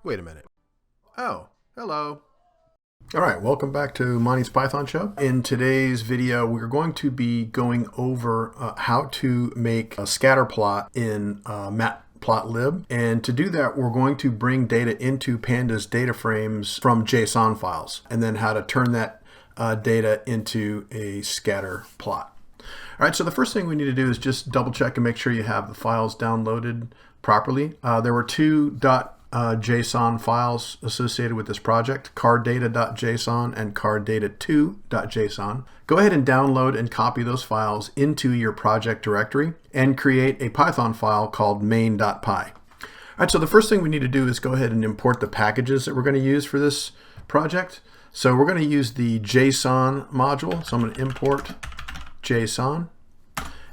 Wait a minute. Oh, hello. All right, welcome back to Monty's Python Show. In today's video, we're going to be going over how to make a scatter plot in Matplotlib. And to do that, we're going to bring data into Pandas data frames from JSON files, and then how to turn that data into a scatter plot. All right, so the first thing we need to do is just double check and make sure you have the files downloaded properly. There were two JSON files associated with this project, cardData.json and cardData2.json. Go ahead and download and copy those files into your project directory and create a Python file called main.py. All right, so the first thing we need to do is go ahead and import the packages that we're going to use for this project. So we're going to use the JSON module. So I'm going to import JSON.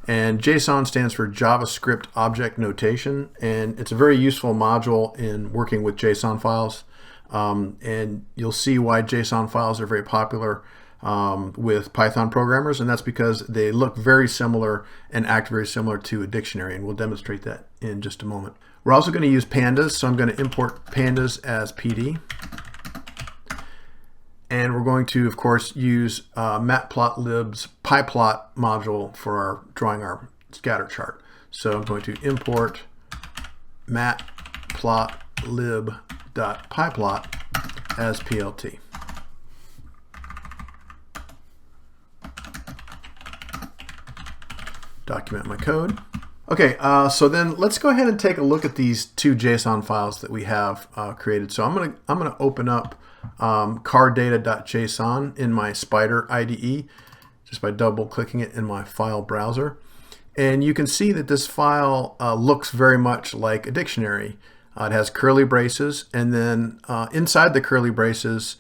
And JSON stands for JavaScript Object Notation, and it's a very useful module in working with JSON files. And you'll see why JSON files are very popular with Python programmers, and that's because they look very similar and act very similar to a dictionary, and we'll demonstrate that in just a moment. We're also going to use pandas, so I'm going to import pandas as PD. And we're going to, of course, use Matplotlib's pyplot module for drawing our scatter chart. So I'm going to import matplotlib.pyplot as PLT. Document my code. Okay, so then let's go ahead and take a look at these two JSON files that we have created. So I'm gonna open up cardData.json in my Spider IDE just by double clicking it in my file browser, and you can see that this file looks very much like a dictionary. It has curly braces, and then inside the curly braces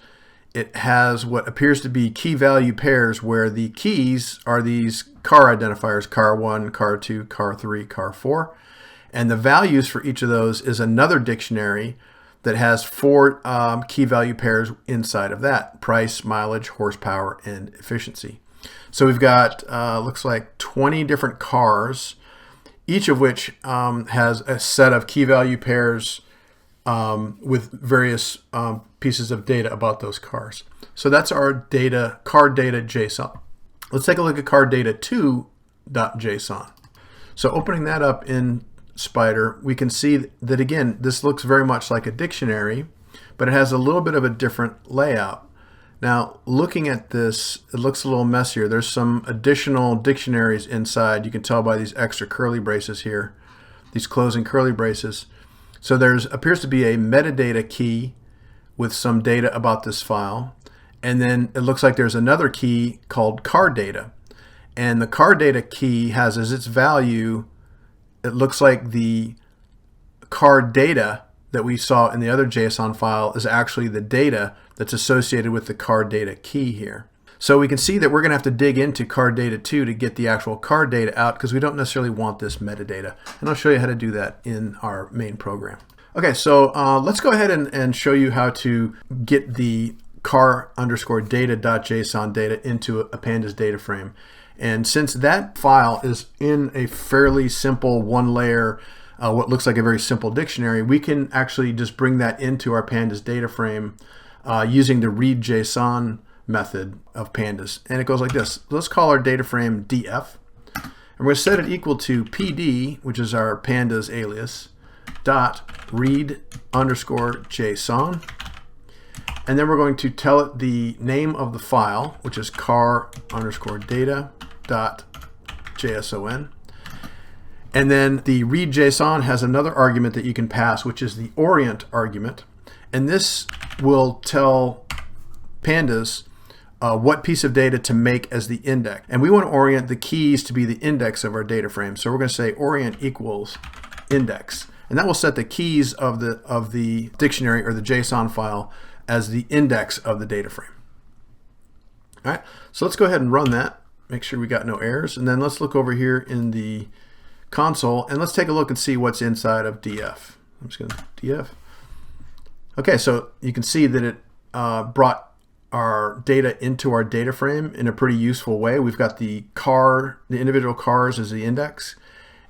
it has what appears to be key value pairs, where the keys are these car identifiers: car1, car2, car3, car4, and the values for each of those is another dictionary that has four key value pairs inside of that: price, mileage, horsepower, and efficiency. So we've got, looks like 20 different cars, each of which has a set of key value pairs with various pieces of data about those cars. So that's our data, cardData.json. Let's take a look at cardData2.json. So opening that up in Spider, we can see that again, this looks very much like a dictionary, but it has a little bit of a different layout. Now, looking at this, it looks a little messier. There's some additional dictionaries inside. You can tell by these extra curly braces here, these closing curly braces. So there's appears to be a metadata key with some data about this file, and then it looks like there's another key called cardData, and the cardData key has as its value, it looks like the card data that we saw in the other JSON file is actually the data that's associated with the card data key here. So we can see that we're going to have to dig into cardData2 to get the actual card data out, because we don't necessarily want this metadata. And I'll show you how to do that in our main program. Okay, so let's go ahead and show you how to get the car_data.json data into a pandas data frame. And since that file is in a fairly simple one layer, what looks like a very simple dictionary, we can actually just bring that into our pandas data frame using the read JSON method of pandas. And it goes like this. Let's call our data frame df. And we're going to set it equal to pd, which is our pandas alias, dot read_JSON. And then we're going to tell it the name of the file, which is car_data.json. And then the read JSON has another argument that you can pass, which is the orient argument. And this will tell pandas what piece of data to make as the index. And we want to orient the keys to be the index of our data frame. So we're going to say orient equals index. And that will set the keys of the dictionary or the JSON file as the index of the data frame. All right, so let's go ahead and run that. Make sure we got no errors. And then let's look over here in the console and let's take a look and see what's inside of df. I'm just going to df. Okay, so you can see that it brought our data into our data frame in a pretty useful way. We've got the individual cars as the index,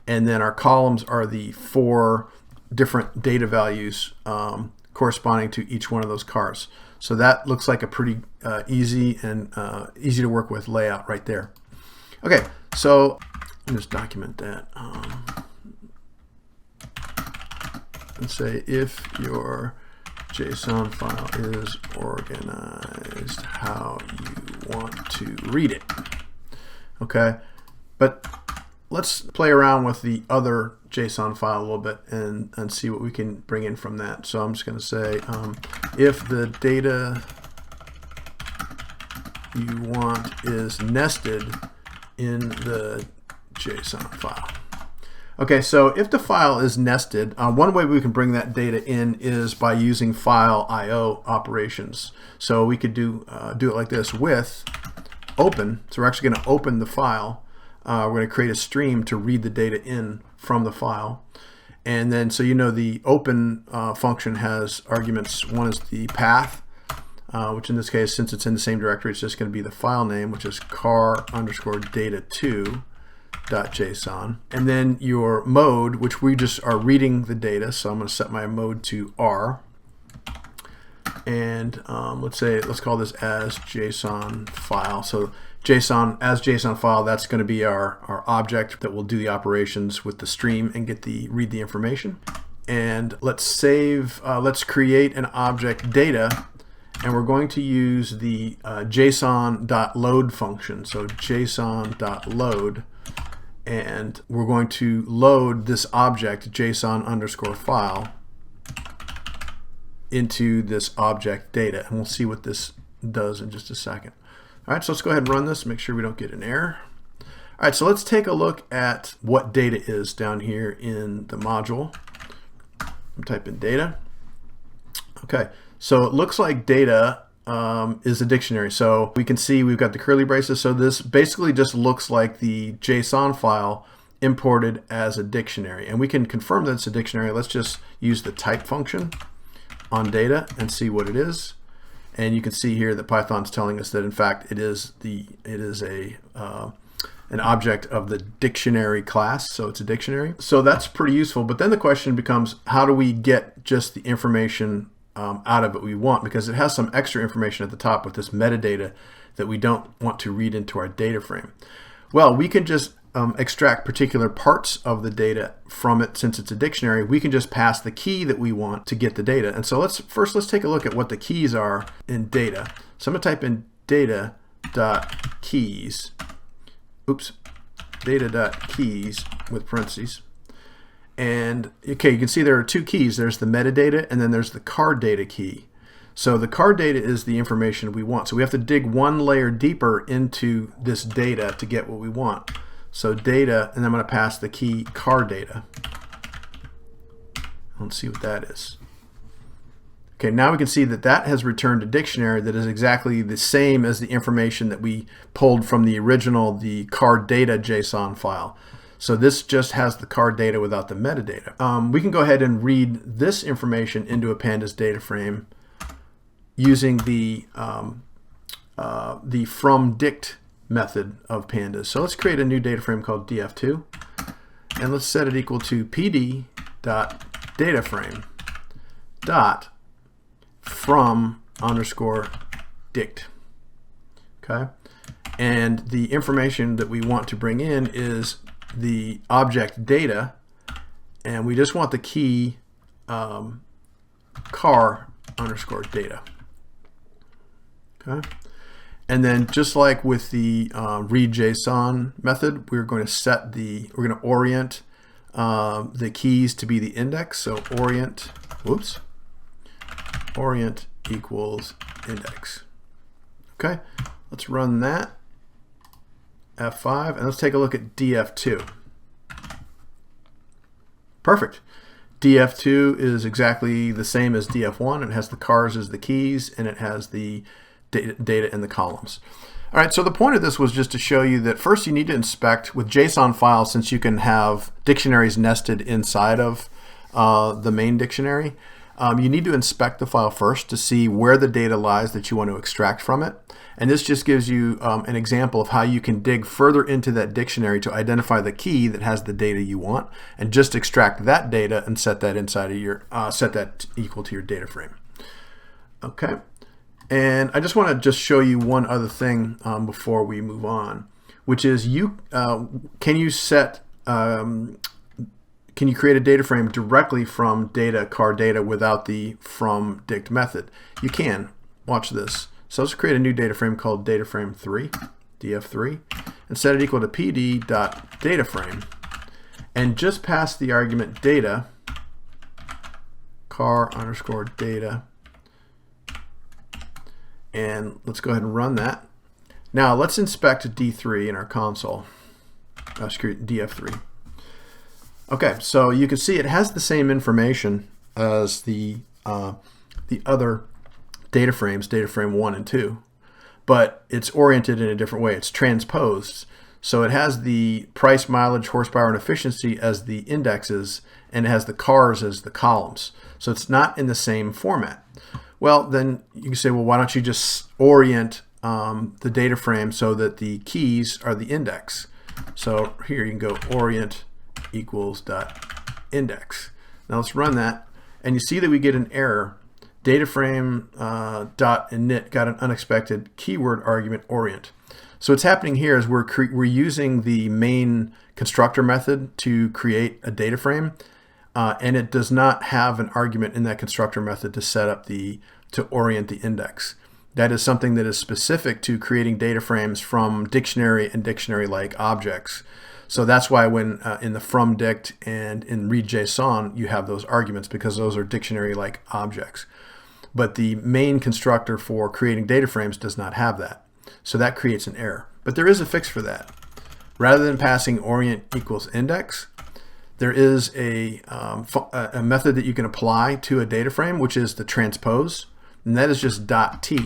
and then our columns are the four different data values corresponding to each one of those cars. So that looks like a pretty easy and easy to work with layout right there. Okay, so let me just document that. And say if your JSON file is organized how you want to read it. Okay, but let's play around with the other JSON file a little bit and see what we can bring in from that. So I'm just going to say if the data you want is nested in the JSON file. Okay, so if the file is nested, one way we can bring that data in is by using file IO operations. So we could do it like this with open. So we're actually going to open the file. We're going to create a stream to read the data in from the file. And then, so you know, the open function has arguments. One is the path, which in this case, since it's in the same directory, it's just going to be the file name, which is car_data2.json. And then your mode, which we just are reading the data. So I'm going to set my mode to R. And let's call this as JSON file. So JSON as JSON file, that's going to be our object that will do the operations with the stream and read the information. And let's create an object data, and we're going to use the JSON.load function. So JSON.load, and we're going to load this object JSON_file into this object data, and we'll see what this does in just a second. All right, so let's go ahead and run this, make sure we don't get an error. All right, so let's take a look at what data is down here in the module. I'm typing data. Okay, so it looks like data is a dictionary. So we can see we've got the curly braces. So this basically just looks like the JSON file imported as a dictionary. And we can confirm that it's a dictionary. Let's just use the type function on data and see what it is. And you can see here that Python's telling us that in fact it is an object of the dictionary class, so it's a dictionary. So that's pretty useful. But then the question becomes, how do we get just the information out of it we want? Because it has some extra information at the top with this metadata that we don't want to read into our data frame. Well, we can just extract particular parts of the data from it. Since it's a dictionary, we can just pass the key that we want to get the data. And so let's take a look at what the keys are in data. So I'm going to type in data.keys. Oops, data.keys with parentheses. And okay, you can see there are two keys. There's the metadata and then there's the car data key. So the car data is the information we want. So we have to dig one layer deeper into this data to get what we want. So data, and I'm going to pass the key car data. Let's see what that is. Okay, now we can see that that has returned a dictionary that is exactly the same as the information that we pulled from the original, the car data JSON file. So this just has the car data without the metadata. We can go ahead and read this information into a Pandas data frame using the from_dict method of Pandas. So let's create a new data frame called df2, and let's set it equal to pd.dataframe dot from_dict. Okay, and the information that we want to bring in is the object data, and we just want the key car_data. Okay. And then just like with the read JSON method, we're going to orient the keys to be the index. So orient equals index. Okay, let's run that. F5, and let's take a look at df2. Perfect. df2 is exactly the same as df1. It has the cars as the keys, and it has the data in the columns. All right, so the point of this was just to show you that first you need to inspect with JSON files, since you can have dictionaries nested inside of the main dictionary. you need to inspect the file first to see where the data lies that you want to extract from it. And this just gives you an example of how you can dig further into that dictionary to identify the key that has the data you want, and just extract that data and set that inside of your set that equal to your data frame. Okay, and I just want to show you one other thing before we move on, which is can you create a data frame directly from car data without the from dict method? You can. Watch this. So let's create a new data frame called dataframe3, df3, and set it equal to pd.dataframe, and just pass the argument data, car_data, and let's go ahead and run that. Now let's inspect D3 in our console, df3. Okay, so you can see it has the same information as the other data frames, data frame 1 and 2, but it's oriented in a different way. It's transposed. So it has the price, mileage, horsepower, and efficiency as the indexes, and it has the cars as the columns. So it's not in the same format. Well, then you can say, well, why don't you just orient the data frame so that the keys are the index? So here you can go orient equals .index. Now let's run that, and you see that we get an error. Dataframe .init got an unexpected keyword argument orient. So what's happening here is we're using the main constructor method to create a data frame, and it does not have an argument in that constructor method to set up to orient the index. That is something that is specific to creating data frames from dictionary and dictionary-like objects. So that's why when in the from dict and in read JSON you have those arguments, because those are dictionary-like objects. But the main constructor for creating data frames does not have that. So that creates an error. But there is a fix for that. Rather than passing orient equals index, there is a method that you can apply to a data frame, which is the transpose, and that is just .t.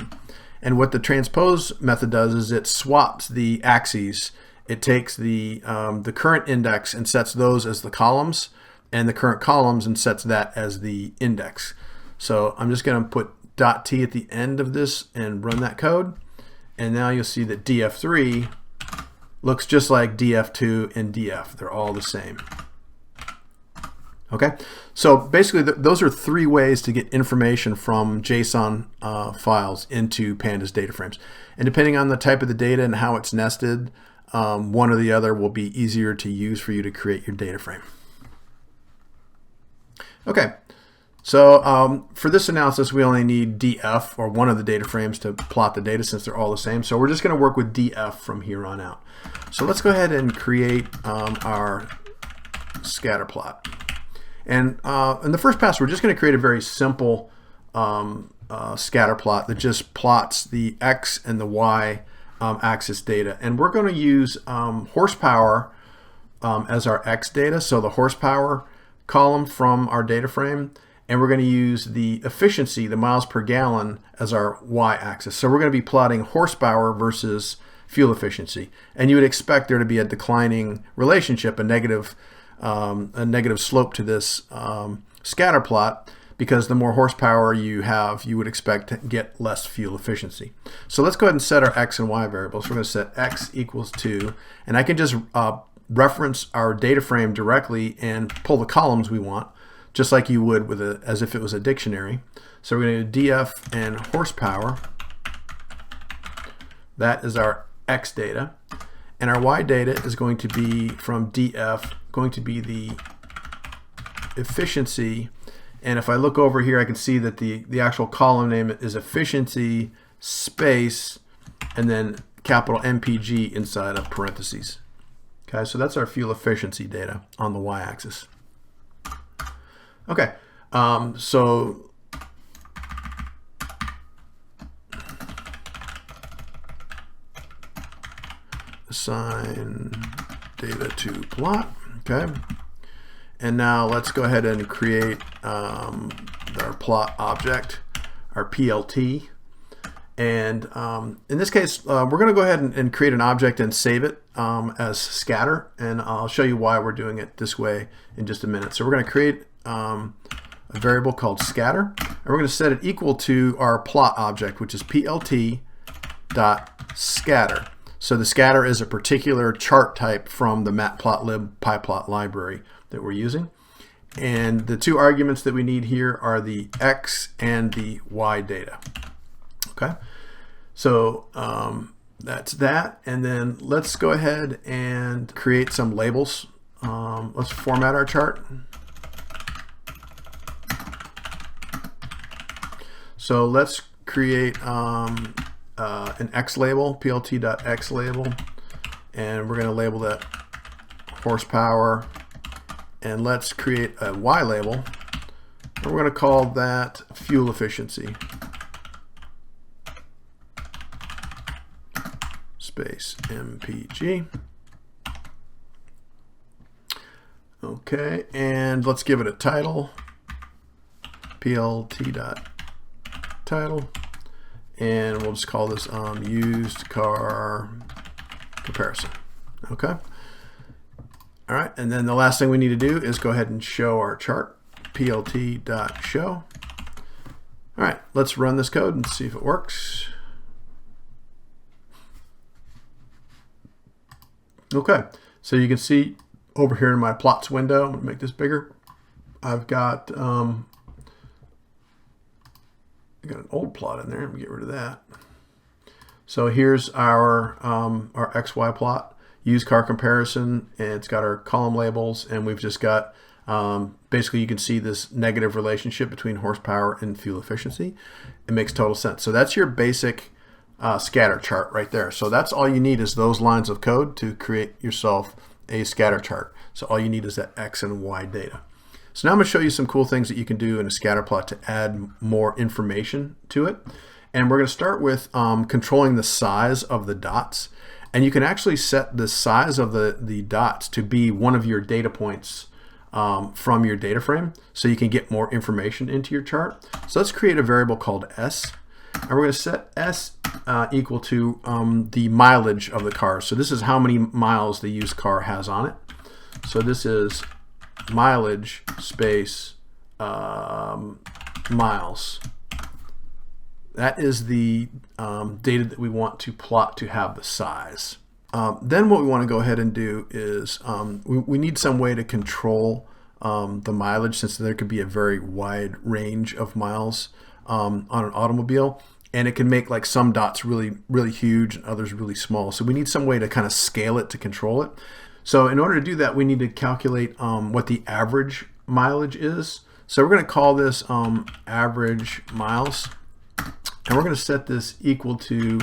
And what the transpose method does is it swaps the axes. It takes the current index and sets those as the columns, and the current columns and sets that as the index. So I'm just going to put .t at the end of this and run that code, and now you'll see that df3 looks just like df2 and df. They're all the same. Okay, so basically those are 3 ways to get information from JSON files into Pandas data frames, and depending on the type of the data and how it's nested, one or the other will be easier to use for you to create your data frame. Okay. So for this analysis, we only need df, or one of the data frames, to plot the data, since they're all the same. So we're just going to work with df from here on out. So let's go ahead and create our scatter plot. And in the first pass, we're just going to create a very simple scatter plot that just plots the x and the y axis data. And we're going to use horsepower as our x data, so the horsepower column from our data frame. And we're going to use the efficiency, the miles per gallon, as our y-axis. So we're going to be plotting horsepower versus fuel efficiency. And you would expect there to be a declining relationship, a negative slope to this scatter plot, because the more horsepower you have, you would expect to get less fuel efficiency. So let's go ahead and set our x and y variables. We're going to set x equals 2, and I can just reference our data frame directly and pull the columns we want, just like you would with as if it was a dictionary. So we're going to do df and horsepower. That is our x data. And our y data is going to be from df, going to be the efficiency. And if I look over here, I can see that the actual column name is efficiency space and then capital MPG inside of parentheses. Okay, so that's our fuel efficiency data on the y-axis. Okay, so assign data to plot. Okay, and now let's go ahead and create our plot object, our PLT. And in this case, we're going to go ahead and create an object and save it as scatter, and I'll show you why we're doing it this way in just a minute. So we're going to create a variable called scatter, and we're going to set it equal to our plot object, which is plt.scatter. So the scatter is a particular chart type from the Matplotlib pyplot library that we're using. And the two arguments that we need here are the X and the Y data. Okay, so that's that. And then let's go ahead and create some labels. Let's format our chart. So let's create an X label, plt.x label, and we're going to label that horsepower. And let's create a Y label, and we're going to call that fuel efficiency. Space MPG. Okay, and let's give it a title, plt.title, and we'll just call this used car comparison. Okay. All right, and then the last thing we need to do is go ahead and show our chart, plt.show. All right, let's run this code and see if it works. Okay, so you can see over here in my plots window, I'm going to make this bigger. I've got an old plot in there. Let me get rid of that. So here's our XY plot. Used car comparison, and it's got our column labels, and we've just got basically you can see this negative relationship between horsepower and fuel efficiency. It makes total sense. So that's your basic scatter chart right there. So that's all you need is those lines of code to create yourself a scatter chart. So all you need is that X and Y data. So now I'm going to show you some cool things that you can do in a scatter plot to add more information to it. And we're going to start with controlling the size of the dots. And you can actually set the size of the dots to be one of your data points from your data frame, so you can get more information into your chart. So let's create a variable called S, and we're going to set S equal to the mileage of the car. So this is how many miles the used car has on it. So this is mileage space miles. That is the data that we want to plot to have the size. Then what we want to go ahead and do is we need some way to control the mileage, since there could be a very wide range of miles on an automobile, and it can make like some dots really huge and others really small. So we need some way to kind of scale it to control it. So in order to do that, we need to calculate what the average mileage is. So we're going to call this average miles. And we're going to set this equal to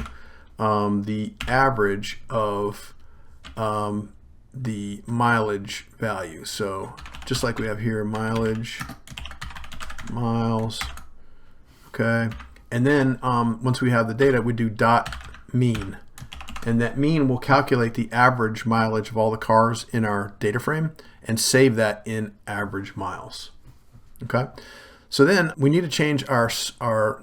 the average of the mileage value. So just like we have here, mileage, miles, okay. And then once we have the data, we do dot mean. And that mean will calculate the average mileage of all the cars in our data frame and save that in average miles, okay. So then we need to change our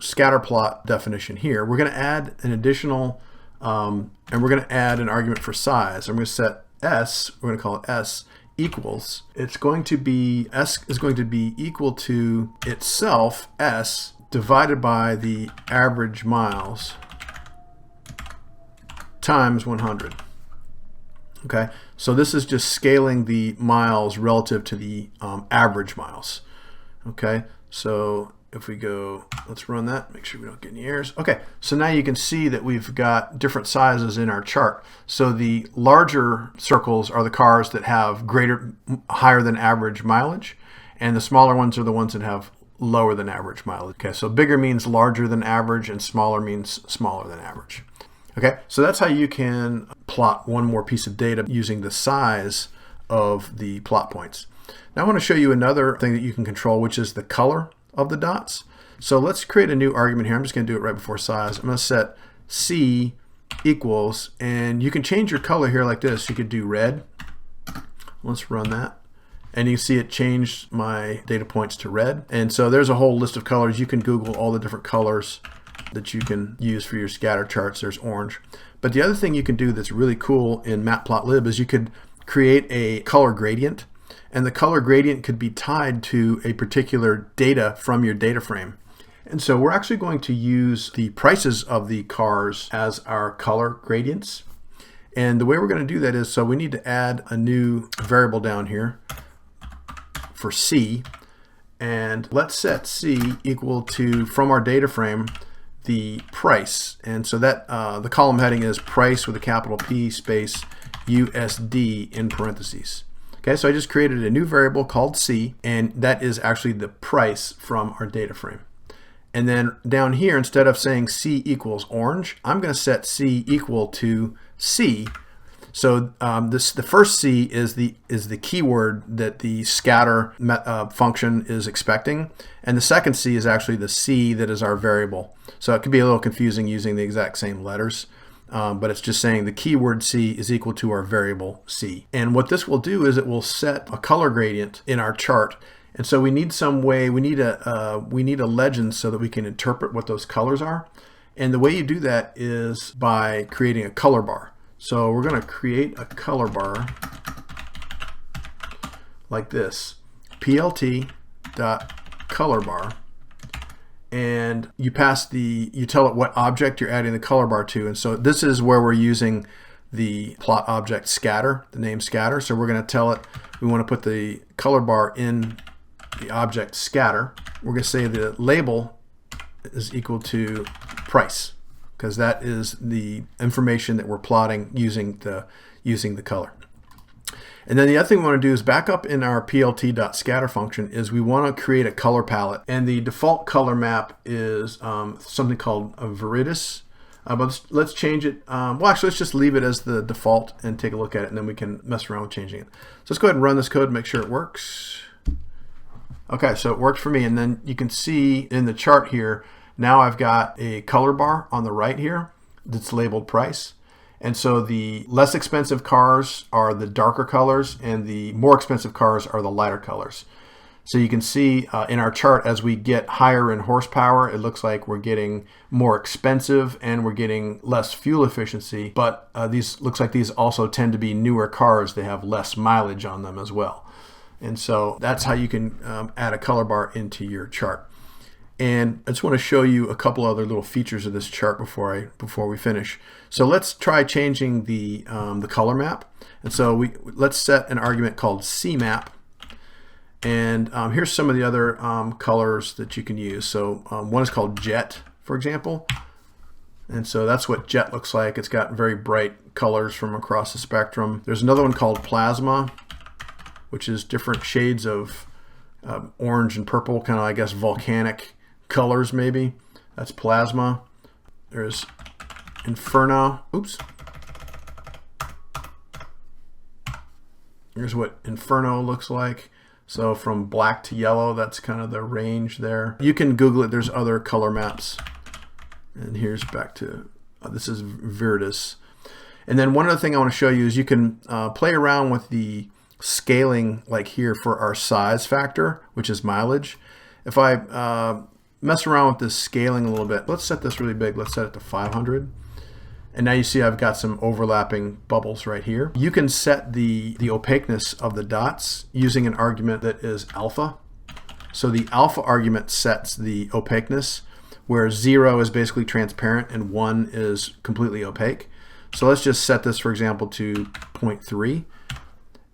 scatter plot definition here. We're going to add an additional, and we're going to add an argument for size. I'm going to set S, we're going to call it S equals. It's going to be, S is going to be equal to itself, S, divided by the average miles times 100. Okay, so this is just scaling the miles relative to the average miles. Okay. So if we go, let's run that, make sure we don't get any errors. Okay, so now you can see that we've got different sizes in our chart. So the larger circles are the cars that have higher than average mileage, and the smaller ones are the ones that have lower than average mileage. Okay, so bigger means larger than average, and smaller means smaller than average. Okay, so that's how you can plot one more piece of data using the size of the plot points. Now I want to show you another thing that you can control, which is the color of the dots. So let's create a new argument here. I'm just going to do it right before size. I'm going to set C equals, and you can change your color here like this. You could do red. Let's run that. And you can see it changed my data points to red. And so there's a whole list of colors. You can Google all the different colors that you can use for your scatter charts. There's orange. But the other thing you can do that's really cool in Matplotlib is you could create a color gradient. and the color gradient could be tied to a particular data from your data frame. And so we're actually going to use the prices of the cars as our color gradients. And the way we're going to do that is, so we need to add a new variable down here for C. And let's set C equal to, from our data frame, the price. And so that the column heading is price with a capital P space USD in parentheses. Okay, so I just created a new variable called C, and that is actually the price from our data frame. And then down here, instead of saying C equals orange, I'm going to set C equal to C. So the first C is the keyword that the scatter function is expecting, and the second C is actually the C that is our variable. So it could be a little confusing using the exact same letters, but it's just saying the keyword C is equal to our variable C. And what this will do is it will set a color gradient in our chart. And so we need some way, we need a legend so that we can interpret what those colors are. And the way you do that is by creating a color bar. So we're going to create a color bar like this, plt.colorbar, and you tell it what object you're adding the color bar to. And so this is where we're using the plot object scatter, the name scatter. So we're going to tell it we want to put the color bar in the object scatter. We're going to say the label is equal to price, because that is the information that we're plotting using the color. And then the other thing we want to do is back up in our plt.scatter function is we want to create a color palette, and the default color map is something called a viridis. But let's change it. Well, actually, let's just leave it as the default and take a look at it, and then we can mess around with changing it. So let's go ahead and run this code and make sure it works. Okay, so it worked for me, and then you can see in the chart here, now I've got a color bar on the right here that's labeled price. And so the less expensive cars are the darker colors, and the more expensive cars are the lighter colors. So you can see in our chart, as we get higher in horsepower, it looks like we're getting more expensive and we're getting less fuel efficiency. But these looks like these also tend to be newer cars. They have less mileage on them as well. And so that's how you can add a color bar into your chart. And I just want to show you a couple other little features of this chart before we finish. So let's try changing the color map. And so let's set an argument called CMap. And here's some of the other colors that you can use. So one is called Jet, for example. And so that's what Jet looks like. It's got very bright colors from across the spectrum. There's another one called Plasma, which is different shades of orange and purple, kind of, I guess, volcanic colors maybe. That's Plasma. There's Inferno. Oops. Here's what Inferno looks like. So from black to yellow, that's kind of the range there. You can Google it. There's other color maps. And here's back to, this is Viridis. And then one other thing I want to show you is you can play around with the scaling, like here for our size factor, which is mileage. If I mess around with this scaling a little bit, let's set this really big. Let's set it to 500. And now you see I've got some overlapping bubbles right here. You can set the opaqueness of the dots using an argument that is alpha. So the alpha argument sets the opaqueness, where 0 is basically transparent and 1 is completely opaque. So let's just set this, for example, to 0.3.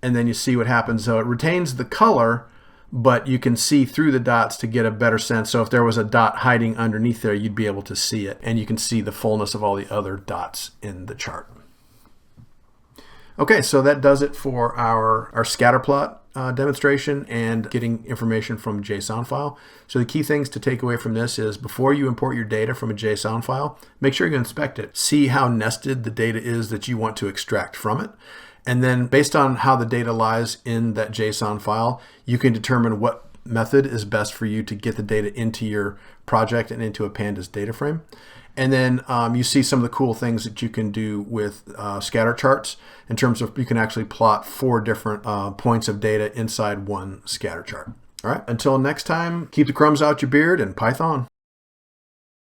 And then you see what happens. So it retains the color, but you can see through the dots to get a better sense. So if there was a dot hiding underneath there, you'd be able to see it, and you can see the fullness of all the other dots in the chart. Okay, so that does it for our scatterplot demonstration and getting information from a JSON file. So the key things to take away from this is, before you import your data from a JSON file, make sure you inspect it. See how nested the data is that you want to extract from it. And then based on how the data lies in that JSON file, you can determine what method is best for you to get the data into your project and into a Pandas data frame. And then you see some of the cool things that you can do with scatter charts, in terms of you can actually plot 4 different points of data inside one scatter chart. All right, until next time, keep the crumbs out your beard and Python.